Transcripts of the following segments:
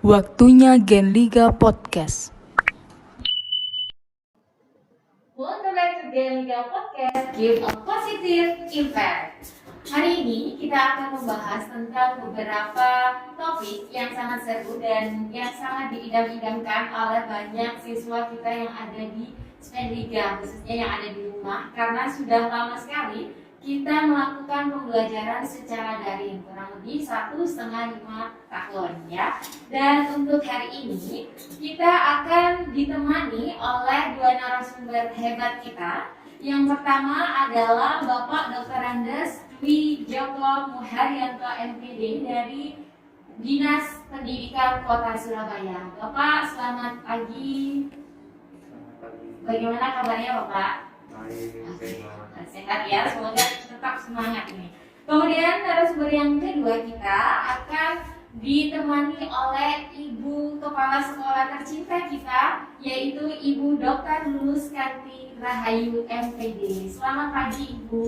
Waktunya Gen Liga Podcast. Welcome back to Gen Liga Podcast. Give a positive impact. Hari ini kita akan membahas tentang beberapa topik yang sangat seru dan yang sangat diidam-idamkan oleh banyak siswa kita yang ada di Gen Liga, khususnya yang ada di rumah, karena sudah lama sekali kita melakukan pembelajaran secara daring, kurang lebih 1,5 tahun ya. Dan untuk hari ini kita akan ditemani oleh dua narasumber hebat kita. Yang pertama adalah Bapak Dr. Andes Dwi Joko Muharyanto MPD dari Dinas Pendidikan Kota Surabaya. Bapak, selamat pagi. Bagaimana kabarnya Bapak? Sehat ya, semoga tetap semangat nih. Kemudian narasumber yang kedua kita akan ditemani oleh Ibu Kepala Sekolah tercinta kita, yaitu Ibu Dr. Lulus Karti Rahayu MPD. Selamat pagi Ibu.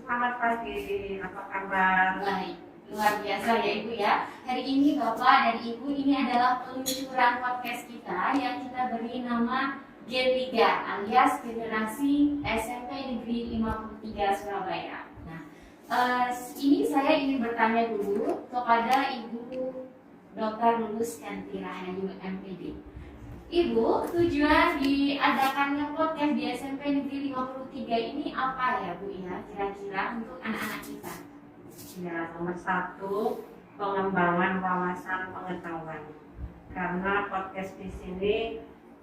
Selamat pagi, apa kabar? Baik, luar biasa ya Ibu ya. Hari ini Bapak dan Ibu, ini adalah peluncuran podcast kita yang kita beri nama Gen Liga alias Generasi SMP Negeri 53 Surabaya. Nah, ini saya ingin bertanya dulu kepada Ibu Dr. Lulus Karti Rahayu MPD. Ibu, tujuan diadakannya podcast di SMP Negeri 53 ini apa ya Bu ya, kira-kira untuk anak-anak kita? Ya, nomor satu, pengembangan wawasan pengetahuan. Karena podcast di sini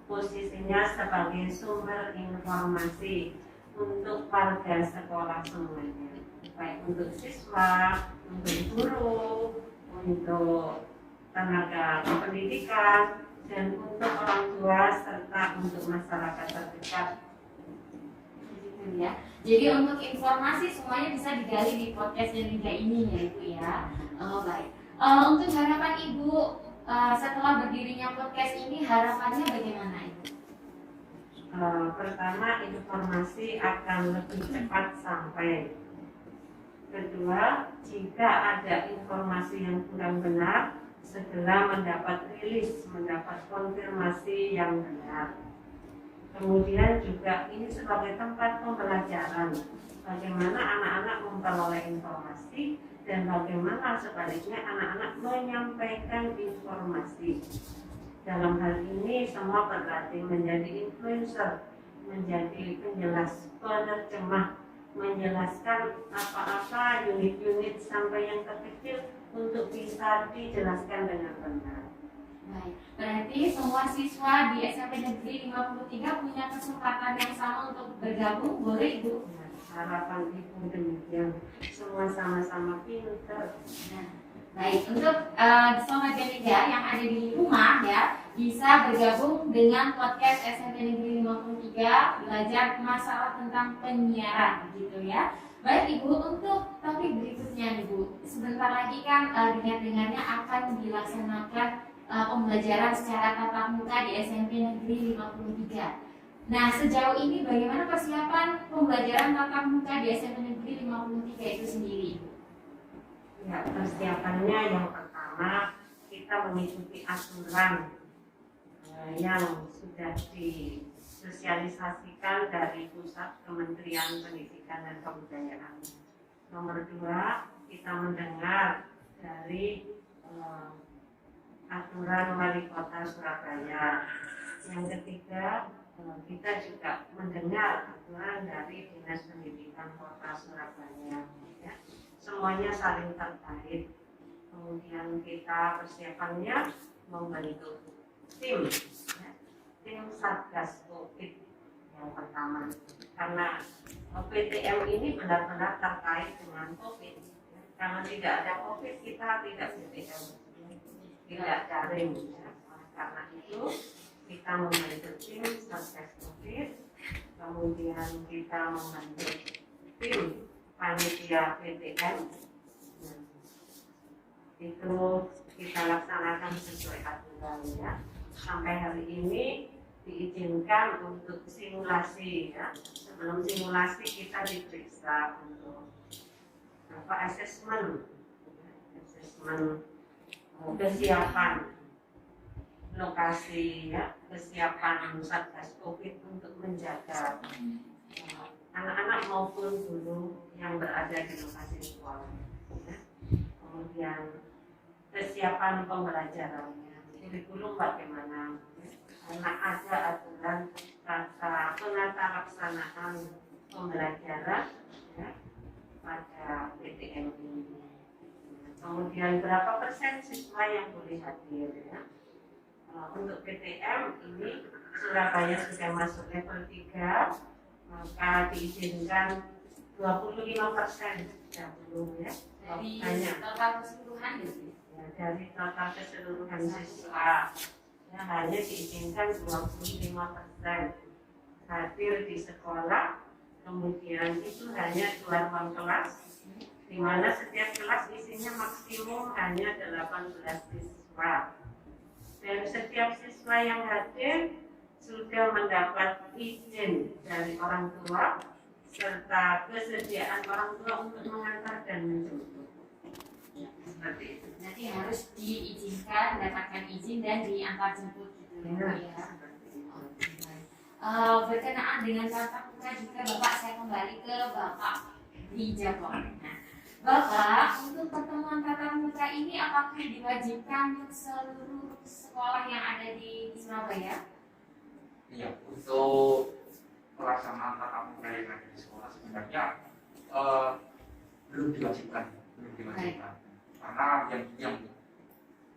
posisinya sebagai sumber informasi untuk warga sekolah semuanya, baik untuk siswa, untuk guru, untuk tenaga pendidikan, dan untuk orang tua serta untuk masyarakat terdekat. Ya. Jadi untuk informasi semuanya bisa digali di podcast Gen Liga ini ya Ibu ya. Baik. Untuk harapan Ibu setelah berdirinya podcast ini, harapannya bagaimana Ibu? Pertama, informasi akan lebih cepat sampai. Kedua, jika ada informasi yang kurang benar, segera mendapat rilis, mendapat konfirmasi yang benar. Kemudian juga ini sebagai tempat pembelajaran bagaimana anak-anak memperoleh informasi dan bagaimana sebaliknya anak-anak menyampaikan informasi. Dalam hal ini semua berarti menjadi influencer, menjadi penjelas, penerjemah, menjelaskan apa-apa unit-unit sampai yang terkecil untuk bisa dijelaskan dengan benar. Baik, berarti semua siswa di SMP Negeri 53 punya kesempatan yang sama untuk bergabung, boleh Ibu? Harapan Ibu demikian, semua sama-sama pintar. Nah, baik, untuk Sobat Gen Liga yang ada di rumah ya, bisa bergabung dengan podcast SMP Negeri 53, belajar masalah tentang penyiaran gitu ya. Baik Ibu, untuk topik berikutnya Ibu, sebentar lagi kan dengar-dengarnya akan dilaksanakan pembelajaran secara tatap muka di SMP Negeri 53. Nah, sejauh ini bagaimana persiapan pembelajaran tatap muka di SMP Negeri 53 itu sendiri? Ya, persiapannya yang pertama kita mengikuti aturan yang sudah disosialisasikan dari Pusat Kementerian Pendidikan dan Kebudayaan. Nomor dua, kita mendengar dari aturan Wali Kota Surabaya. Yang ketiga, kita juga mendengar aturan dari Dinas Pendidikan Kota Surabaya. Ya. Semuanya saling terkait. Kemudian kita persiapannya membentuk tim, ya, tim Satgas COVID yang pertama. Karena PTM ini benar-benar terkait dengan COVID. Ya. Karena tidak ada COVID, kita tidak PTM, tidak daring. Ya. Karena itu kita membentuk tim Satgas COVID, kemudian kita membentuk tim panitia PTM. Nah, itu kita laksanakan sesuai aturan ya. Sampai hari ini diizinkan untuk simulasi ya. Sebelum simulasi kita diperiksa untuk asesmen kesiapan lokasi ya, kesiapan Satgas Covid untuk menjaga anak-anak maupun guru yang berada di lokasi sekolah. Ya. Kemudian kesiapan pembelajarannya, kurikulum bagaimana, anak ada aturan penata laksanaan pembelajaran ya, pada PTM ini. Kemudian berapa persen siswa yang boleh hadir ya. Untuk PTM ini Surabaya sudah masuk level 3, maka diizinkan 25% dahulu ya. Dari total keseluruhan ya, dari total keseluruhan siswa ya, hanya diizinkan 25% hadir di sekolah. Kemudian itu hanya 2 ruang kelas, di mana setiap kelas isinya maksimum hanya 18 siswa. Dan setiap siswa yang hadir sudah mendapat izin dari orang tua serta kesediaan orang tua untuk mengantar dan menjemput. Seperti itu. nanti harus diizinkan, mendapatkan izin dan diantar jemput gitu ya. Berkenaan dengan tatap muka juga Bapak, saya kembali ke Bapak dijawab. Nah, Bapak, untuk pertemuan tatap muka ini apakah diwajibkan untuk seluruh sekolah yang ada di Surabaya? Iya, untuk pelaksanaan tatap muka yang ada di sekolah sebenarnya belum diwajibkan, karena yang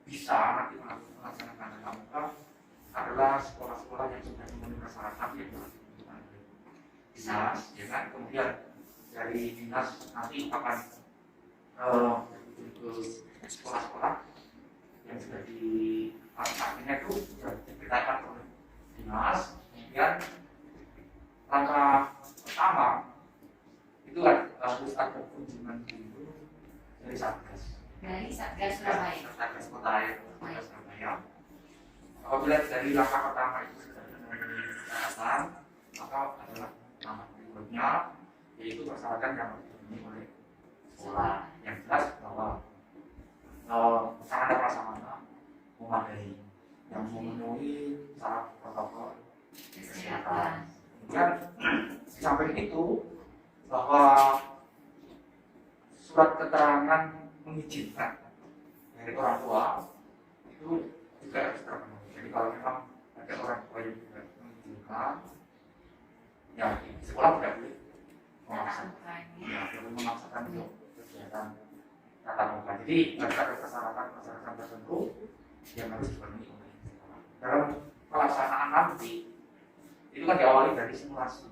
bisa nanti melaksanakan tatap muka adalah sekolah-sekolah yang sudah memenuhi persyaratan yang dilakukan oleh dinas, ya kan? Kemudian dari dinas nanti akan ke sekolah-sekolah yang sudah artinya itu sudah dipetakan oleh dinas. Kemudian langkah pertama itu harus ada kunjungan dulu dari Satgas. Dari Satgas Surabaya. Satgas Kota Surabaya. Apabila dari langkah pertama itu sudah memenuhi persyaratan, maka adalah langkah berikutnya, yaitu persyaratan yang harus dipenuhi oleh sekolah. Yang jelas bahwa sarana prasarana memadai, yang memenuhi syarat protokol kesehatan. Kemudian di samping itu bahwa surat keterangan mengizinkan dari orang tua itu juga harus terpenuhi. Jadi kalau memang ada orang tua yang tidak mengizinkan, ya di sekolah tidak boleh memaksakan, memaksakan untuk kegiatan tatap muka. Jadi harus ada persyaratan tertentu yang harus dipenuhi oleh sekolah. Dalam pelaksanaan nanti itu kan diawali dari simulasi.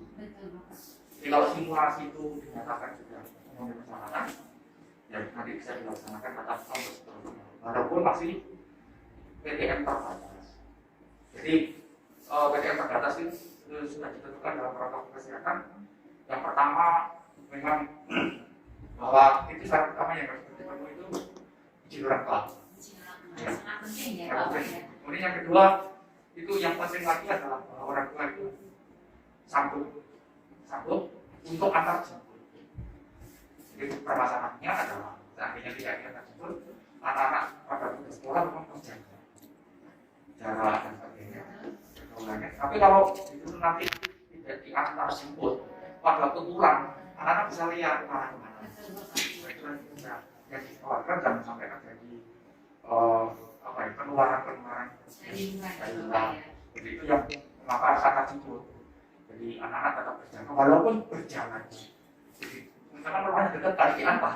Jadi kalau simulasi itu dinyatakan sudah memenuhi persyaratan, ya nanti bisa dilaksanakan tatap muka seterusnya. Walaupun masih PTM terbatas. Jadi PTM terbatas itu sudah ditentukan dalam protokol kesehatan. Yang pertama memang bahwa itu syarat utama yang harus dipenuhi itu izin orang tua. Sangat penting ya Bapak ya. Kemudian yang kedua itu yang penting lagi adalah bahwa orang tua itu sanggup untuk antar jemput. Jadi permasalahannya adalah seandainya tidak diantar jemput, anak-anak pada tugas sekolah memang terjaga jarak dan sebagainya. Tapi kalau itu nanti tidak diantar jemput, pada waktu pulang anak-anak bisa lihat kemana-kemana. Itu nanti bisa yang dikeluarkan jangan sampai terjadi penularan jadi itu yang maka sangat jemput. Jadi anak-anak tetap berjaga walaupun berjalan. Jadi misalkan rumahnya dekat tarik diantar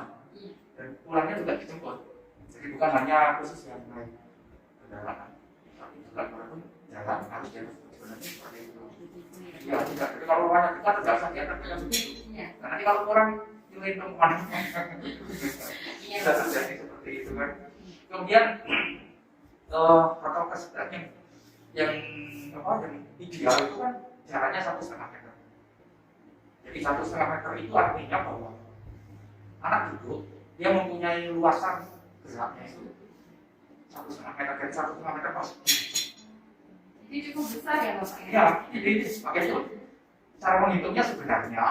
dan pulangnya juga dijemput. Jadi bukan hanya khusus yang naik kendaraan, tapi juga walaupun jalan harus jalan sebenarnya seperti itu. Ya tidak. Jadi kalau rumahnya dekat tidak usah diantar kayak begitu. Nah, nanti kalau orang nyuruhin ke mana? Bisa terjadi seperti itu kan. Kemudian protokol kesehatan yang ideal itu kan jaraknya 1,5 meter. Jadi 1,5 meter itu artinya bahwa anak duduk dia mempunyai luasan geraknya itu 1,5 meter dari 1,5 meter pasti. Jadi cukup besar ya Bapak ya? Ya, jadi sebagai itu cara menghitungnya sebenarnya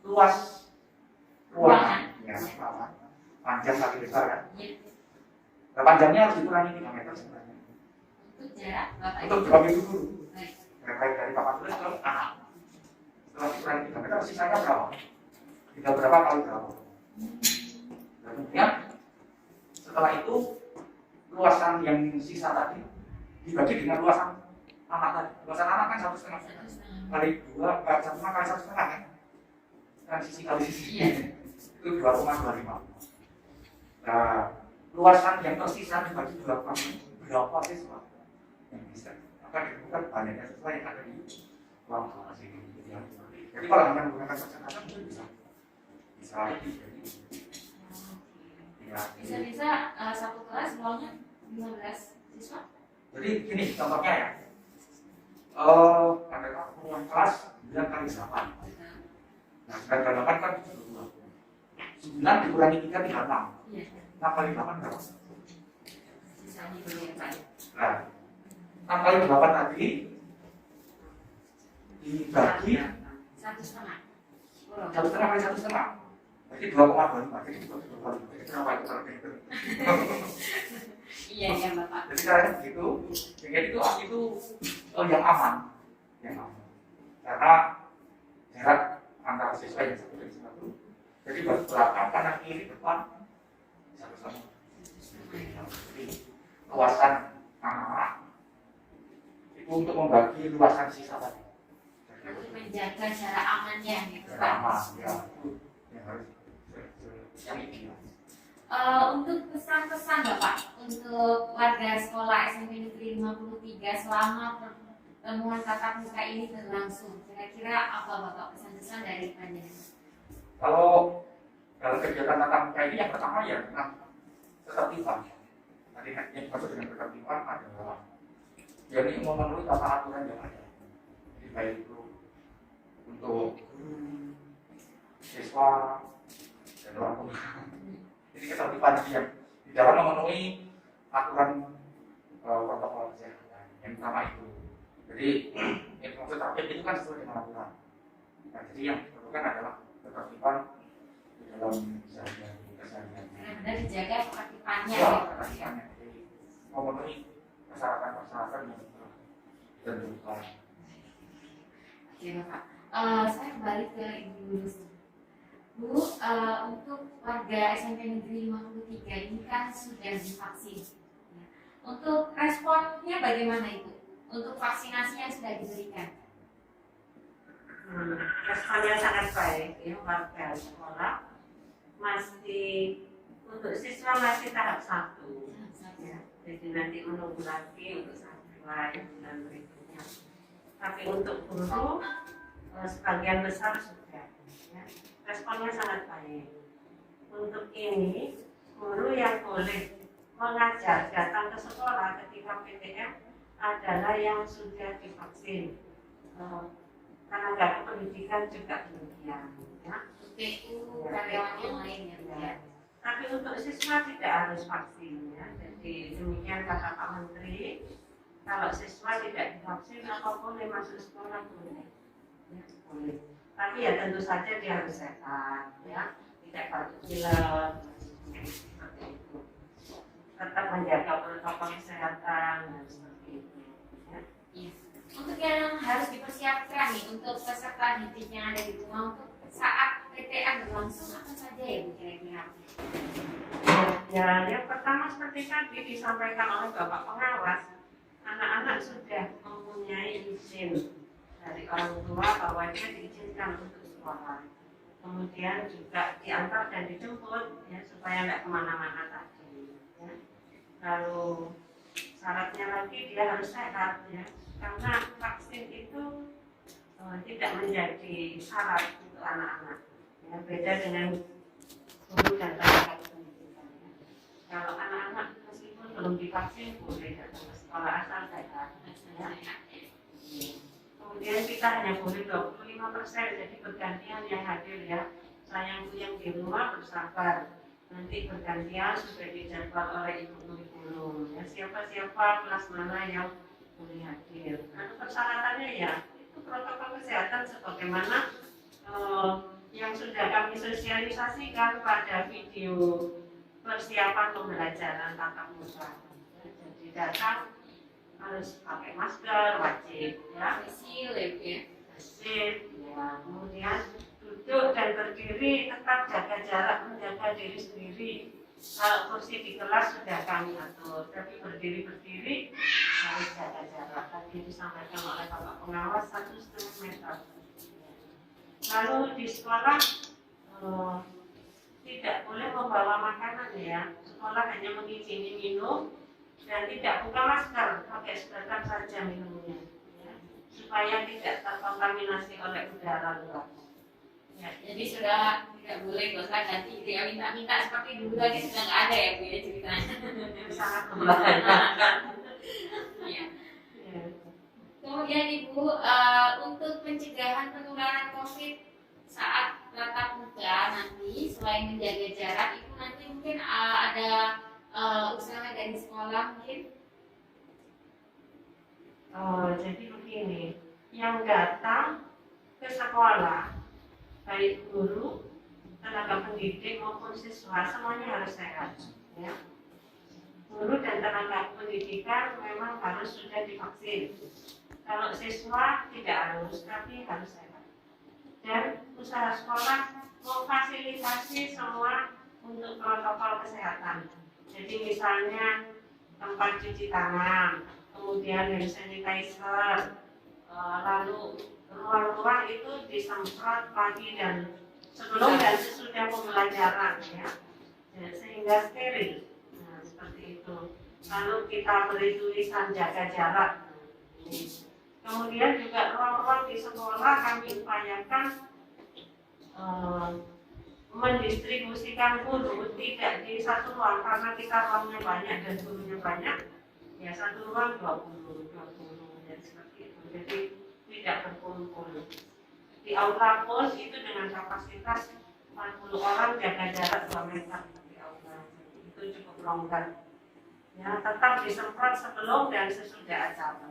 luas ruangan, ya, panjang kali besar kan. Nah, panjangnya harus dikurangi 3 meter sebenarnya. Untuk jarak Bapak Untuk berapa minggu dulu? Baik. Terkait dari papan tulis ke anak. Setelah dikurangi 3 meter, sisanya berapa? 3 berapa kali berapa? Dan kemudian setelah itu luasan yang sisa tadi dibagi dengan luasan anak tadi. Luasan anak kan 1,5 kali 2 kali 1,5 kali 1,5 kan? Kan sisi kali sisi. Iya. Itu 2,25. Nah, luasan yang tersisa dibagi 2 berapa siswa yang bisa? Maka ditemukan banyaknya siswa yang ada di ruang kelas ini. Jadi kalau hanya menggunakan kacamata mungkin bisa lebih dari ya. Bisa-bisa satu kelas ruangnya 15 siswa. Jadi gini contohnya ya. Ada ruang kelas 9 kali 8. Nah, 9 kali 8 kan 2. 9 dikurangi 3 tinggal 6. Iya. 6 kali 8 berapa? Sisanya dulu ya Pak. Nah, 6 kali 8 tadi dibagi 1,5. 1,5 kali 1,5. Jadi 2,25. Jadi 2,25. Jadi kenapa itu kalau gitu? Iya ya Bapak. Jadi caranya begitu. Jadi itu yang aman. Yang aman. Karena jarak antara siswa yang satu dan satu. Jadi belakang kanan kiri depan satu sama. Jadi luasan anak itu untuk membagi luasan sisa tadi. Untuk menjaga jarak amannya gitu Jarak Pak. aman ya itu yang harus yang ideal. Untuk pesan-pesan Bapak untuk warga sekolah SMP Negeri 53 selama pertemuan tatap muka ini berlangsung, kira-kira apa Bapak pesan-pesan dari panjenengan? Kalau dalam kegiatan tatap muka ini yang pertama ya tentang ketertiban. Tadi yang dimaksud dengan ketertiban adalah jadi memenuhi tata aturan yang ada. Jadi baik itu untuk guru, siswa, dan orang tua. Jadi ketertiban yang di dalam memenuhi aturan protokol kesehatan yang pertama itu. Jadi yang dimaksud tertib itu kan sesuai dengan aturan. Nah, jadi yang diperlukan adalah ketertiban di dalam keseharian. Benar-benar dijaga ketertibannya. Ya, ketertibannya. Jadi memenuhi persyaratan-persyaratan yang ditentukan. Oke Bapak. Saya kembali ke Ibu Lulus. Bu, untuk warga SMP Negeri 53 ini kan sudah divaksin. Ya. Untuk responnya bagaimana itu? Untuk vaksinasi yang sudah diberikan? Responnya sangat baik ya, warga sekolah masih untuk siswa masih tahap 1 ya. Jadi nanti menunggu lagi untuk siswa yang bulan berikutnya. Tapi untuk guru sebagian besar sudah ya. Responnya sangat baik. Untuk ini guru yang boleh mengajar datang ke sekolah ketika PTM adalah yang sudah divaksin. Tenaga pendidikan juga demikian ya. PU karyawan yang lain ya. Tapi untuk siswa tidak harus vaksin ya. Jadi demikian kata Pak Menteri, kalau siswa tidak divaksin apa boleh masuk sekolah boleh, ya, boleh. Tapi ya tentu saja dia harus sehat ya, tidak batuk pilek seperti itu. Tetap menjaga protokol kesehatan dan seperti itu. Ya. Iya. Untuk yang harus dipersiapkan nih untuk peserta didik yang ada di rumah untuk saat PTM berlangsung apa saja ya Bu kira-kira? Ya, yang pertama seperti tadi disampaikan oleh Bapak Pengawas, anak-anak sudah mempunyai izin dari orang tua bahwa dia diizinkan untuk sekolah. Kemudian juga diantar dan dijemput ya supaya tidak kemana-mana tadi. Ya. Lalu syaratnya lagi dia harus sehat ya, karena vaksin itu tidak menjadi syarat untuk anak-anak. Ya, beda dengan guru dan tenaga pendidikan. Ya. Kalau anak-anak meskipun belum divaksin boleh datang ke sekolah asal sehat. Ya. Kemudian kita hanya boleh 25%, jadi bergantian yang hadir ya. Sayangku yang di rumah bersabar. Nanti bergantian sudah dijadwal oleh ibu guru. Ya, siapa-siapa kelas mana yang boleh hadir. Nah, persyaratannya ya itu protokol kesehatan sebagaimana yang sudah kami sosialisasikan pada video persiapan pembelajaran tatap muka. Jadi datang harus pakai masker wajib ya, Kecil ya Bu ya. bersih ya, kemudian duduk dan berdiri tetap jaga jarak, menjaga diri sendiri. Kalau kursi di kelas sudah kami atur, tapi berdiri harus jaga jarak. Tadi disampaikan oleh Bapak Pengawas 1,5 meter. Lalu di sekolah tidak boleh membawa makanan ya. Sekolah hanya mengizini minum dan tidak buka masker, pakai sedotan saja minumnya, ya, supaya tidak terkontaminasi oleh udara luar. Ya, Jadi sudah tidak boleh gak usah ganti dia minta-minta seperti dulu lagi sudah nggak ada ya Bu ya ceritanya. sangat membahayakan. Iya. Ya. Kemudian Ibu untuk pencegahan penularan COVID saat tatap muka nanti selain menjaga jarak itu nanti mungkin ada usaha dari sekolah mungkin. Jadi begini, yang datang ke sekolah, baik guru, tenaga pendidik maupun siswa, semuanya harus sehat. Ya. Guru dan tenaga pendidikan memang harus sudah divaksin. Kalau siswa tidak harus, tapi harus sehat. Dan usaha sekolah memfasilitasi semua untuk protokol kesehatan. Jadi misalnya tempat cuci tangan, kemudian hand sanitizer, lalu ruang-ruang itu disemprot pagi dan sebelum dan sesudah pembelajaran ya, sehingga steril. Nah, seperti itu. Lalu kita beri tulisan jaga jarak. Kemudian juga ruang-ruang di sekolah kami upayakan mendistribusikan guru tidak di satu ruang karena kita ruangnya banyak dan gurunya banyak. Ya satu ruang 20 dan seperti itu. Jadi tidak berkumpul. Di aula pun itu dengan kapasitas 40 orang jaga jarak 2 meter di aula. Jadi itu cukup longgar. Ya, tetap disemprot sebelum dan sesudah acara.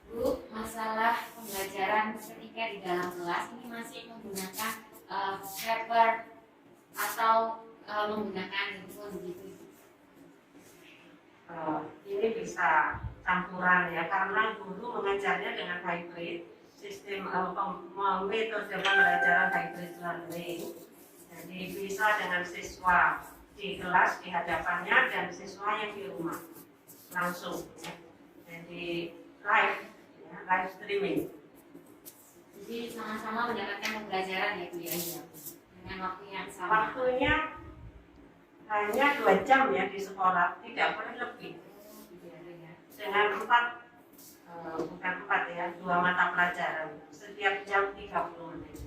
Bu, masalah pembelajaran ketika di dalam kelas ini masih menggunakan paper atau menggunakan handphone gitu. Ini bisa campuran ya, karena guru mengajarnya dengan hybrid sistem metode pembelajaran hybrid learning. Jadi bisa dengan siswa di kelas di hadapannya dan siswa yang di rumah langsung ya. Jadi live ya, live streaming. Jadi sama-sama mendapatkan pembelajaran ya Bu ya, dengan waktu yang sama. Waktunya hanya 2 jam ya di sekolah, tidak boleh lebih. Dengan 4 ya, 2 mata pelajaran setiap jam 30 menit.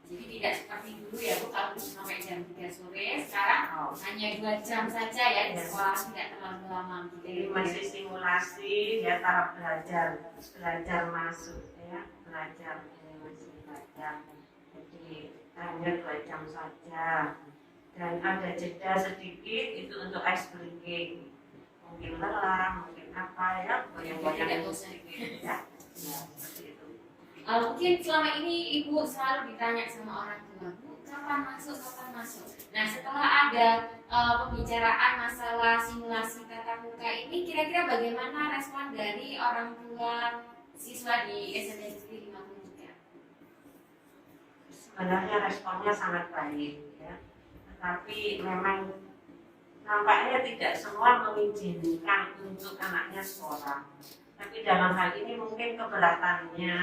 Jadi tidak seperti dulu ya Bu, kalau sampai jam 3 sore, sekarang hanya 2 jam saja ya di sekolah, tidak terlalu lama. Jadi masih simulasi ya, tahap belajar masuk ya, belajar ini masih belajar. Jadi hanya 2 jam saja. Dan ada jeda sedikit itu untuk ice breaking. Mungkin lelah, mungkin apa ya, goyang-goyang sedikit ya. Ya, seperti itu. Mungkin selama ini Ibu selalu ditanya sama orang tua, Bu, kapan masuk, kapan masuk. Nah, setelah ada pembicaraan masalah simulasi tatap muka ini, kira-kira bagaimana respon dari orang tua siswa di SMP Negeri 53? Sebenarnya responnya sangat baik ya, tetapi memang nampaknya tidak semua mengizinkan untuk anaknya sekolah. Tapi dalam hal ini mungkin keberatannya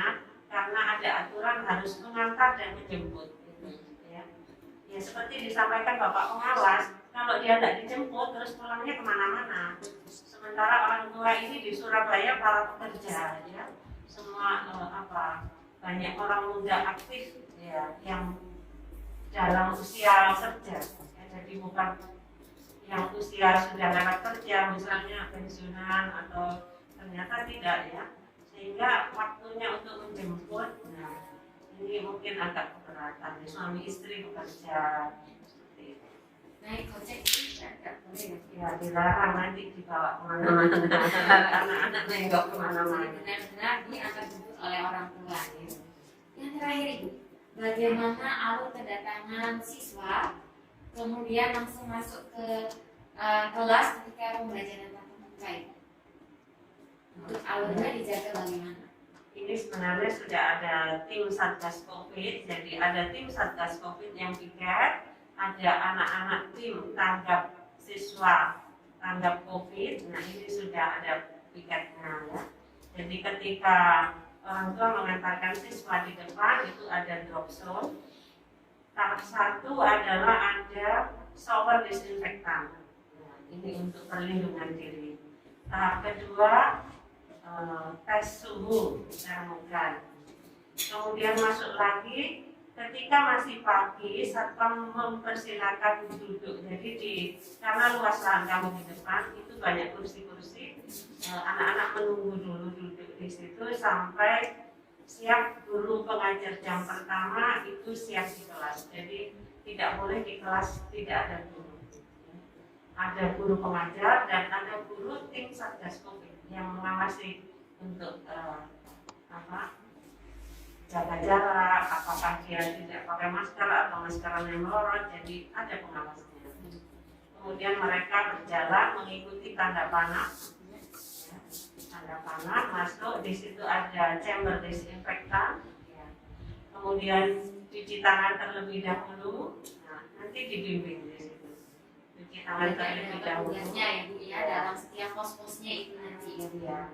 karena ada aturan harus mengantar dan menjemput. Ya, ya seperti disampaikan Bapak Pengawas, kalau dia tidak dijemput terus pulangnya kemana-mana. Sementara orang tua ini di Surabaya para pekerja, ya, semua banyak orang muda aktif ya, yang dalam usia kerja. Ya, jadi bukan yang usia sudah lewat kerja, misalnya pensiunan atau ternyata tidak ya, sehingga waktunya untuk menjemput, nah ini mungkin agak keberatan. Suami istri bekerja seperti itu. Naik ojek itu tidak boleh Ya dilarang, nanti dibawa kemana-mana. Anak-anak nenggok kemana-mana. benar-benar diantar jemput oleh orang tua ya. Yang terakhir Ibu, bagaimana alur kedatangan siswa kemudian langsung masuk ke kelas ketika pembelajaran tatap muka muka itu. Untuk alurnya dijaga bagaimana? Ini sebenarnya sudah ada tim Satgas Covid, jadi ada tim Satgas Covid yang piket, ada anak-anak tim tanggap siswa tanggap Covid. Nah ini sudah ada piketnya ya. Jadi ketika orang tua mengantarkan siswa di depan itu ada drop zone. Tahap 1 adalah ada shower disinfektan. Nah, ini untuk perlindungan diri. Tahap kedua tes suhu termogan. Kemudian masuk lagi ketika masih pagi satpam mempersilakan duduk. Jadi karena luas lahan kami di depan itu banyak kursi-kursi, anak-anak menunggu dulu duduk di situ sampai siap guru pengajar jam pertama itu siap di kelas. Jadi tidak boleh di kelas tidak ada guru. Ada guru pengajar dan ada guru tim Satgas Covid yang mengawasi untuk jaga jarak, apakah dia tidak pakai masker atau maskernya melorot, jadi ada pengawasnya. Kemudian mereka berjalan mengikuti tanda panah, tanda panah masuk, di situ ada chamber disinfektan, kemudian cuci tangan terlebih dahulu, nah, nanti dibimbing di situ. Cuci tangan terlebih dahulu. Tugasnya ya Bu ya, dalam setiap pos-posnya itu nanti ya.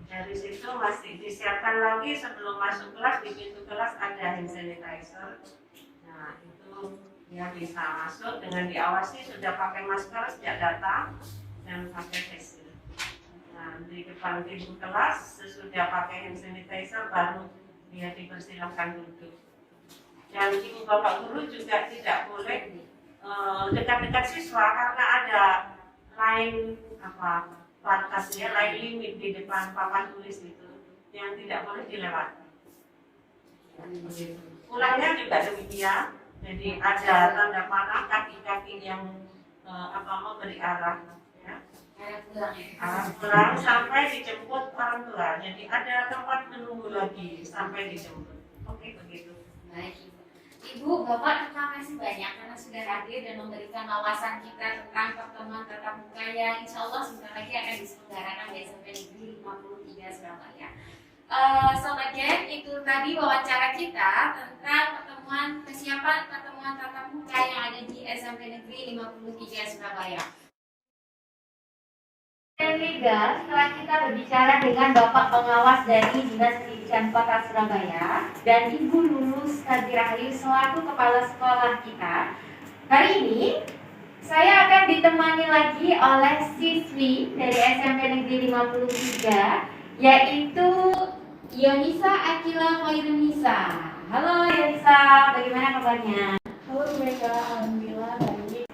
Dari situ masih disiapkan lagi sebelum masuk kelas, di pintu kelas ada hand sanitizer. Nah itu ya bisa masuk dengan diawasi, sudah pakai masker sejak datang dan pakai face shield. Nah di depan pintu kelas sesudah pakai hand sanitizer baru dia dipersilakan duduk. Dan ibu bapak guru juga tidak boleh dekat-dekat siswa karena ada line batasnya, line limit di depan papan tulis itu yang tidak boleh dilewati. Pulangnya juga demikian. Jadi ada tanda panah kaki-kaki yang memberi arah, ya. Arah pulang sampai dijemput orang tua. Jadi ada tempat menunggu lagi sampai dijemput. Oke begitu. Baik Ibu, Bapak, terima kasih banyak karena sudah hadir dan memberikan wawasan kita tentang pertemuan tatap muka yang insya Allah sebentar lagi akan diselenggarakan di SMP Negeri 53 Surabaya. Sobat Gen, itu tadi wawancara kita tentang kesiapan pertemuan tatap muka yang ada di SMP Negeri 53 Surabaya. Dan Liga, setelah kita berbicara dengan Bapak Pengawas dari Dinas Pendidikan Kota Surabaya dan Ibu Lulus Kadirahayu selaku Kepala Sekolah kita, hari ini saya akan ditemani lagi oleh siswi dari SMP Negeri 53 yaitu Yonisa Akila Khairunisa. Halo Yonisa, bagaimana kabarnya? Halo Mega, alhamdulillah baik.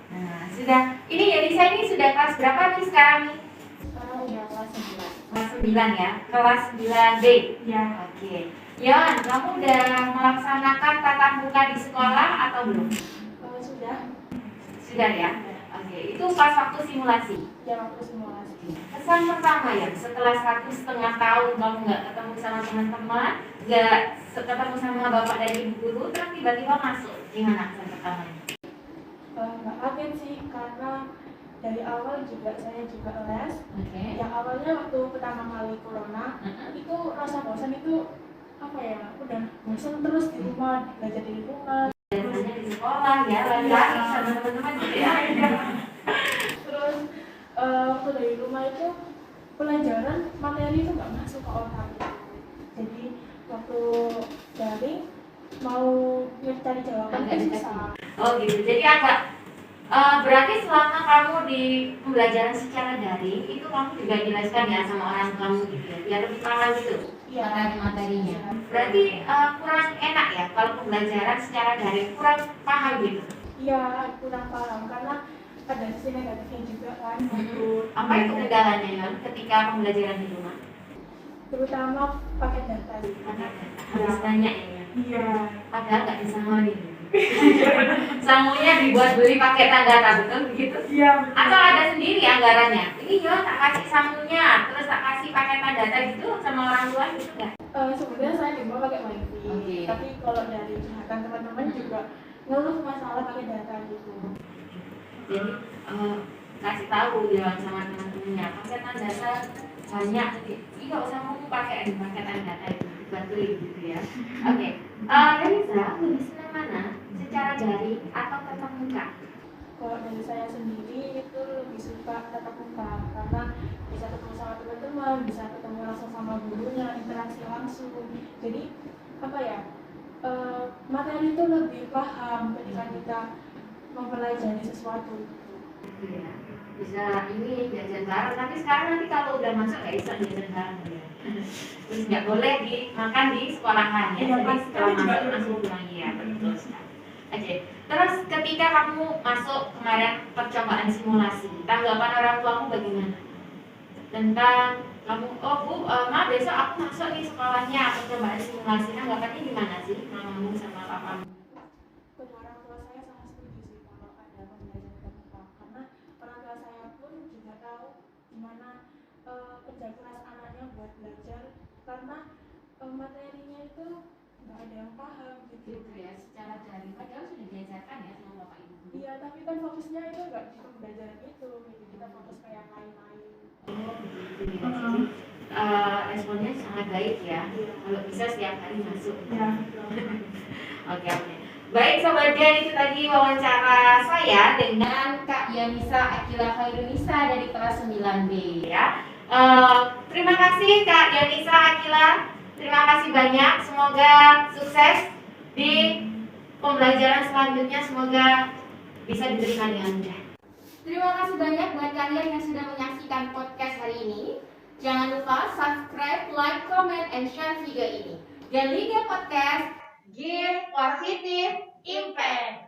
Nah, ini Yonisa ini sudah kelas berapa nih sekarang nih? Sekarang udah kelas 9. Kelas 9 ya? Kelas 9B? Ya. Oke. Yon, kamu udah melaksanakan tatap muka di sekolah atau belum? Sudah. Sudah ya? Oke, itu pas waktu simulasi? Ya, waktu simulasi. Kesan pertama ya, setelah 1,5 tahun kamu nggak ketemu sama teman-teman, nggak ketemu sama bapak dan ibu guru, terus tiba-tiba masuk, gimana kesan pertamanya? Nggak kaget sih, karena dari awal juga saya juga les. Oke. Yang awalnya waktu pertama kali corona, itu rasa bosan itu apa ya? Udah bosan terus di rumah, belajar di rumah. Biasanya di sekolah ya, lari-lari sama teman-teman gitu ya. Terus waktu dari rumah itu pelajaran materi itu nggak masuk ke otak. Jadi waktu daring mau cari jawaban Agak itu dekat. susah. Oh gitu, jadi agak berarti selama kamu di pembelajaran secara daring itu kamu juga dijelaskan ya sama orang kamu gitu ya, biar lebih paham gitu materi-materinya. Berarti kurang enak ya kalau pembelajaran secara daring, kurang paham gitu. Iya, kurang paham karena ada sisi negatifnya juga kan. Apa itu kendalanya ya ketika pembelajaran di rumah? Terutama pakai data. Harus tanya ya. Iya. Padahal nggak disangonin. Sangunya dibuat beli pakai tanda betul begitu? Iya. Atau ada sendiri anggarannya? Ini ya tak kasih sangunya, terus tak kasih pakai tanda gitu sama orang tua gitu nggak? Sebenarnya saya di rumah pakai wifi. Oke. Tapi kalau dari curhatan teman-teman juga ngeluh masalah pakai data gitu. Jadi kasih tahu ya sama teman-temannya paketan data banyak, jadi nggak usah mau pakai paketan data itu dibantuin gitu ya. Oke, Renisa lebih senang mana, secara daring atau tatap muka? Kalau dari saya sendiri itu lebih suka tatap muka karena bisa ketemu sama teman-teman, bisa ketemu langsung sama gurunya, interaksi langsung. Jadi apa ya, materi itu lebih paham ketika kita mempelajari sesuatu. Gitu ya. Bisa ini jajan bareng, tapi sekarang nanti kalau udah masuk nggak bisa jajan bareng ya. Terus nggak boleh dimakan di sekolahan ya, Iya, jadi setelah pasti masuk juga. langsung pulang ya, betul sekali. Oke, terus ketika kamu masuk kemarin percobaan simulasi, tanggapan orang tuamu bagaimana? Tentang kamu, oh bu, ma besok aku masuk nih sekolahnya percobaan simulasi, tanggapannya gimana sih mamamu sama papamu? Kedua orang tua saya sangat setuju sih kalau ada pembelajaran tatap muka karena orang tua saya pun juga tahu gimana kerja keras anaknya buat belajar karena materinya itu nggak ada yang paham gitu. Gitu ya, secara daring padahal sudah diajarkan ya sama bapak ibu. Iya, tapi kan fokusnya itu nggak di pembelajaran itu, gitu. Kita fokus ke yang lain-lain. Oh begitu ya, jadi responnya sangat baik ya, kalau bisa setiap hari masuk. Ya. Oke. Baik Sobat Gen, itu tadi wawancara saya dengan Kak Yanisa Akila Khairunisa dari kelas 9B ya. Terima kasih Kak Yanisa Akila, terima kasih banyak. Semoga sukses di pembelajaran selanjutnya, semoga bisa diterima dengan mudah. Terima kasih banyak buat kalian yang sudah menyaksikan podcast hari ini. Jangan lupa subscribe, like, comment, and share video ini. Gen Liga Podcast, give positive impact.